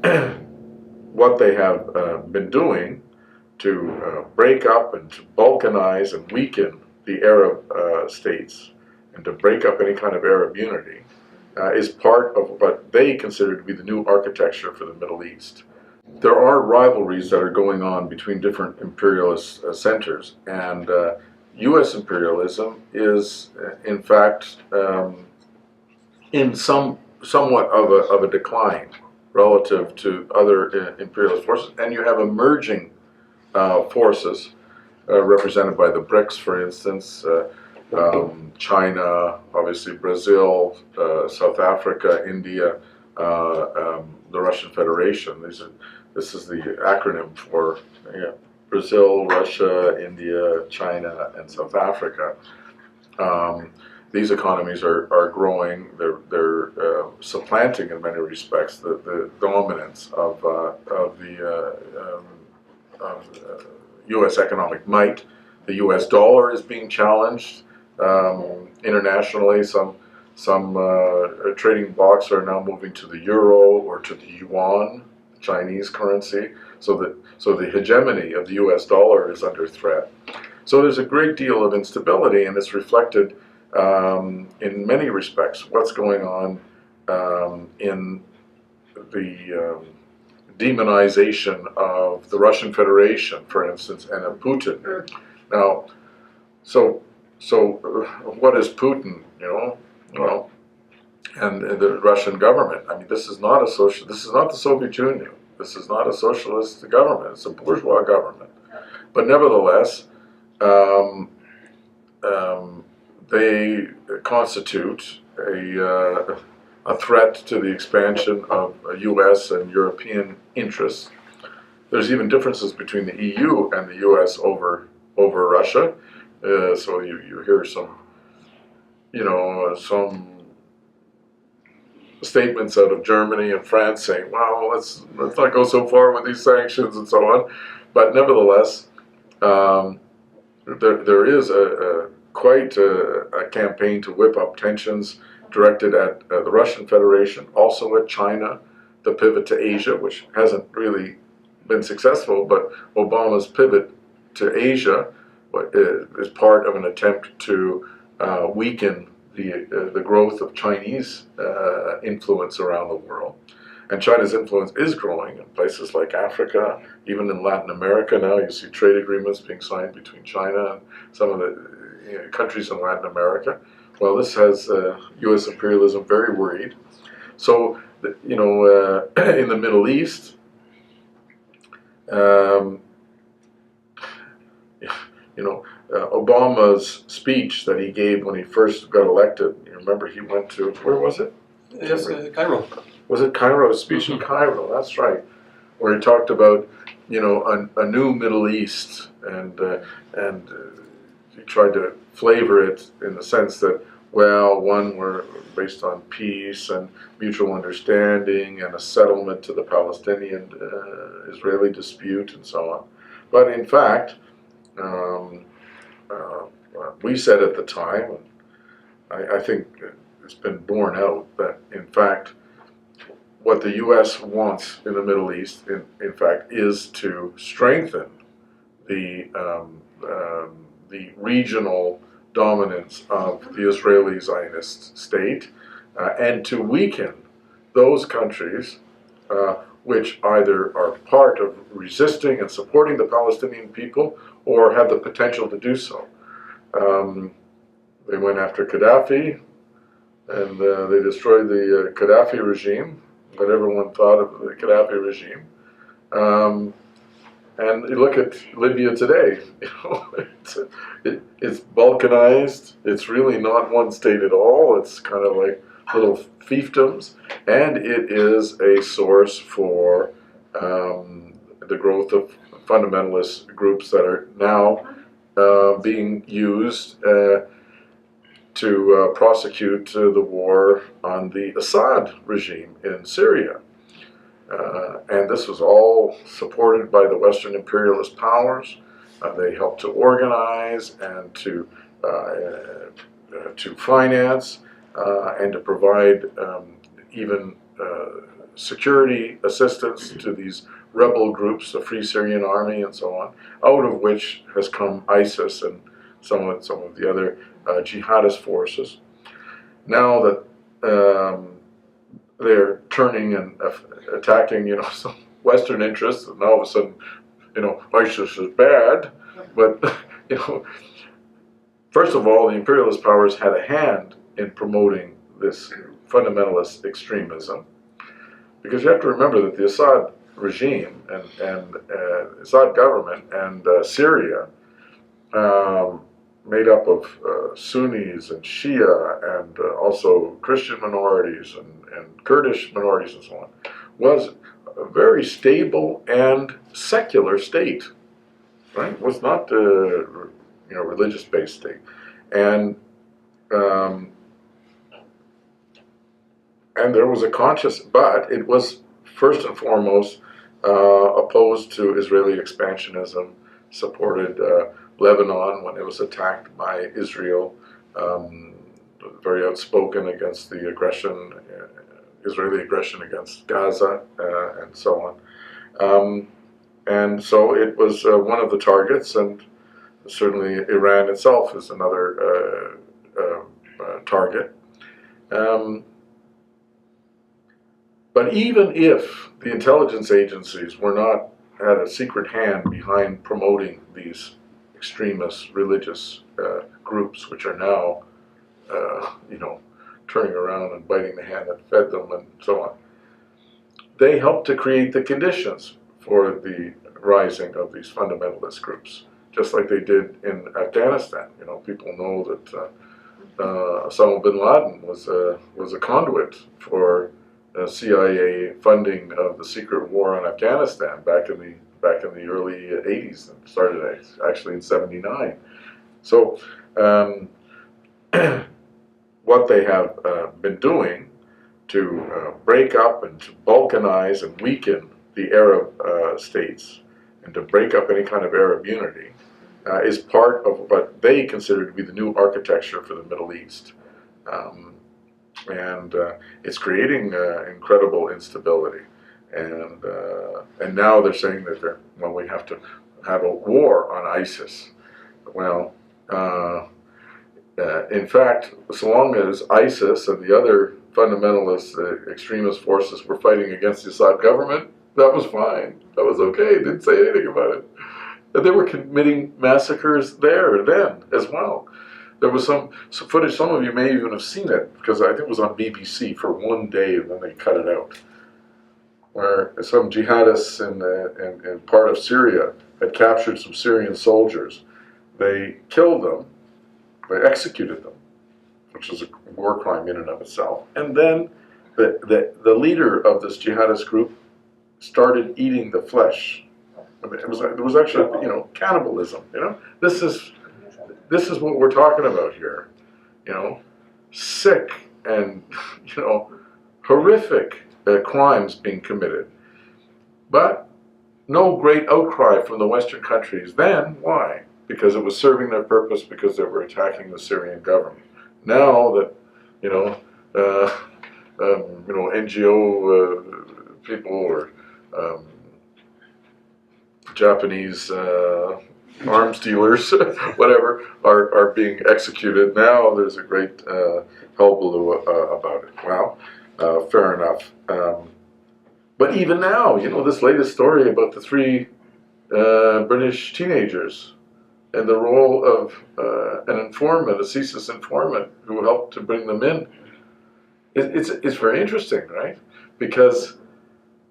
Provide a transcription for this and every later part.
what they have been doing to break up and to balkanize and weaken the Arab states and to break up any kind of Arab unity is part of what they consider to be the new architecture for the Middle East. There are rivalries that are going on between different imperialist centers, and U.S. imperialism is, in fact, in somewhat of a decline relative to other imperialist forces, and you have emerging forces represented by the BRICS, for instance, China, obviously Brazil, South Africa, India, the Russian Federation. This is the acronym for Brazil, Russia, India, China, and South Africa. These economies are growing. They're supplanting, in many respects, the dominance of the U.S. economic might. The U.S. dollar is being challenged internationally. Some trading blocks are now moving to the euro or to the yuan, Chinese currency. So the hegemony of the U.S. dollar is under threat. So there's a great deal of instability, and it's reflected in many respects what's going on in the demonization of the Russian Federation, for instance, and of Putin. Now, so what is Putin? Well, and the Russian government. I mean, this is not a social. This is not the Soviet Union. This is not a socialist government. It's a bourgeois government. But nevertheless, they constitute a threat to the expansion of U.S. and European interests. There's even differences between the EU and the U.S. over Russia. So you hear some statements out of Germany and France saying, "Well, let's not go so far with these sanctions," and so on. But nevertheless, there is quite a campaign to whip up tensions directed at the Russian Federation, also at China, the pivot to Asia, which hasn't really been successful, but Obama's pivot to Asia is part of an attempt to weaken the growth of Chinese influence around the world. And China's influence is growing in places like Africa, even in Latin America now. You see trade agreements being signed between China and some of the countries in Latin America. Well, this has U.S. imperialism very worried. So, in the Middle East, Obama's speech that he gave when he first got elected, you remember he went to, where was it? Yes, Cairo. Was it Cairo? A speech in Cairo, that's right. Where he talked about, a new Middle East, and he tried to flavor it in the sense that, well, one were based on peace and mutual understanding and a settlement to the Palestinian-Israeli dispute and so on. But in fact, we said at the time, and I think it's been borne out, that in fact, what the U.S. wants in the Middle East, in fact, is to strengthen the regional dominance of the Israeli Zionist state and to weaken those countries which either are part of resisting and supporting the Palestinian people or have the potential to do so. They went after Gaddafi, and they destroyed the Gaddafi regime, what everyone thought of the Gaddafi regime. And you look at Libya today, it's balkanized. It's really not one state at all. It's kind of like little fiefdoms, and it is a source for the growth of fundamentalist groups that are now being used to prosecute the war on the Assad regime in Syria. And this was all supported by the Western imperialist powers. They helped to organize and to finance and to provide even security assistance to these rebel groups, the Free Syrian Army and so on, out of which has come ISIS and some of the other jihadist forces. Now that they're turning and attacking, some Western interests, and all of a sudden, ISIS is bad. But, first of all, the imperialist powers had a hand in promoting this fundamentalist extremism, because you have to remember that the Assad regime and Assad government and Syria, made up of Sunnis and Shia and also Christian minorities and Kurdish minorities and so on, was a very stable and secular state, right? It was not a religious-based state, and there was a conscious, but it was first and foremost opposed to Israeli expansionism, supported Lebanon when it was attacked by Israel, very outspoken against the aggression, Israeli aggression against Gaza, and so on. And so it was one of the targets, and certainly Iran itself is another target. But even if the intelligence agencies had a secret hand behind promoting these extremist religious groups, which are now, turning around and biting the hand that fed them and so on, they helped to create the conditions for the rising of these fundamentalist groups, just like they did in Afghanistan. People know that Osama bin Laden was a conduit for CIA funding of the secret war on Afghanistan back in the early 80s, and started actually in '79. So what they have been doing to break up and to balkanize and weaken the Arab states and to break up any kind of Arab unity is part of what they consider to be the new architecture for the Middle East. And it's creating incredible instability. And now they're saying that we have to have a war on ISIS. Well, in fact, so long as ISIS and the other fundamentalist extremist forces were fighting against the Assad government, that was fine. That was okay. Didn't say anything about it. And they were committing massacres there then as well. There was some footage, some of you may even have seen it, because I think it was on BBC for one day and then they cut it out, where some jihadists in part of Syria had captured some Syrian soldiers. They killed them, they executed them, which is a war crime in and of itself. And then the leader of this jihadist group started eating the flesh. I mean, it was actually, cannibalism. This is what we're talking about here. Sick and horrific crimes being committed, but no great outcry from the Western countries then. Why? Because it was serving their purpose, because they were attacking the Syrian government. Now that NGO people or Japanese arms dealers, whatever, are being executed, now there's a great hullabaloo about it. Well, fair enough. But even now, this latest story about the 3 British teenagers and the role of an informant, a CSIS informant, who helped to bring them in. It's very interesting, right? Because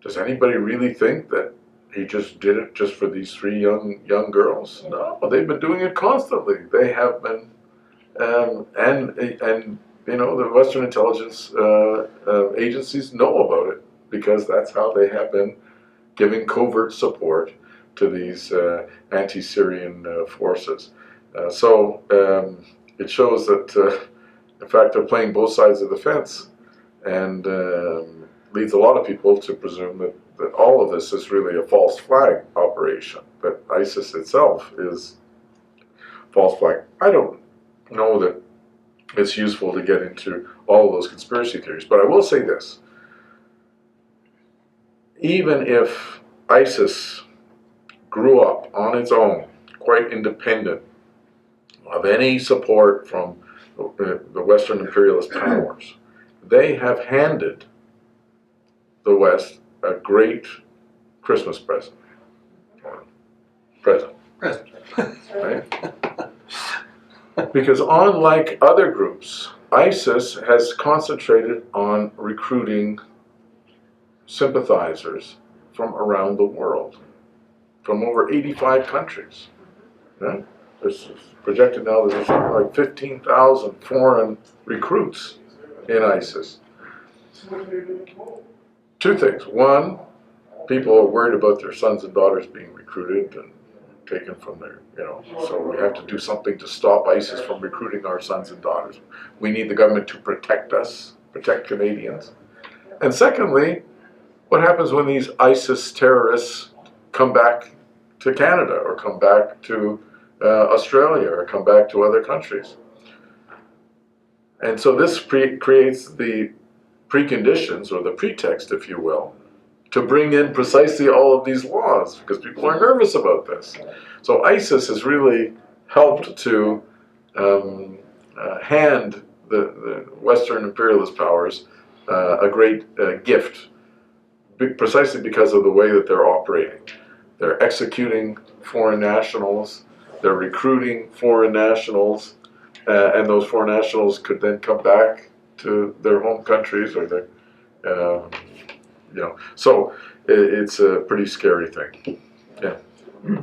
does anybody really think that he just did it just for these 3 young girls? No, they've been doing it constantly. They have been, and the Western intelligence agencies know about it, because that's how they have been giving covert support to these anti-Syrian forces. So it shows that, in fact, they're playing both sides of the fence, and leads a lot of people to presume that all of this is really a false flag operation, that ISIS itself is false flag. I don't know that it's useful to get into all of those conspiracy theories, but I will say this. even if ISIS grew up on its own, quite independent of any support from the Western imperialist powers, they have handed the West a great Christmas present. Present. Right? Because unlike other groups, ISIS has concentrated on recruiting sympathizers from around the world, from over 85 countries. Yeah? There's projected now that there's something like 15,000 foreign recruits in ISIS. Two things. One, people are worried about their sons and daughters being recruited and taken from their, so we have to do something to stop ISIS from recruiting our sons and daughters. We need the government to protect us, protect Canadians. And secondly, what happens when these ISIS terrorists come back to Canada or come back to Australia or come back to other countries? And so this creates the preconditions, or the pretext, if you will, to bring in precisely all of these laws, because people are nervous about this. So ISIS has really helped to hand the Western imperialist powers a great gift, precisely because of the way that they're operating. They're executing foreign nationals, they're recruiting foreign nationals, and those foreign nationals could then come back to their home countries or their, so it's a pretty scary thing. Yeah.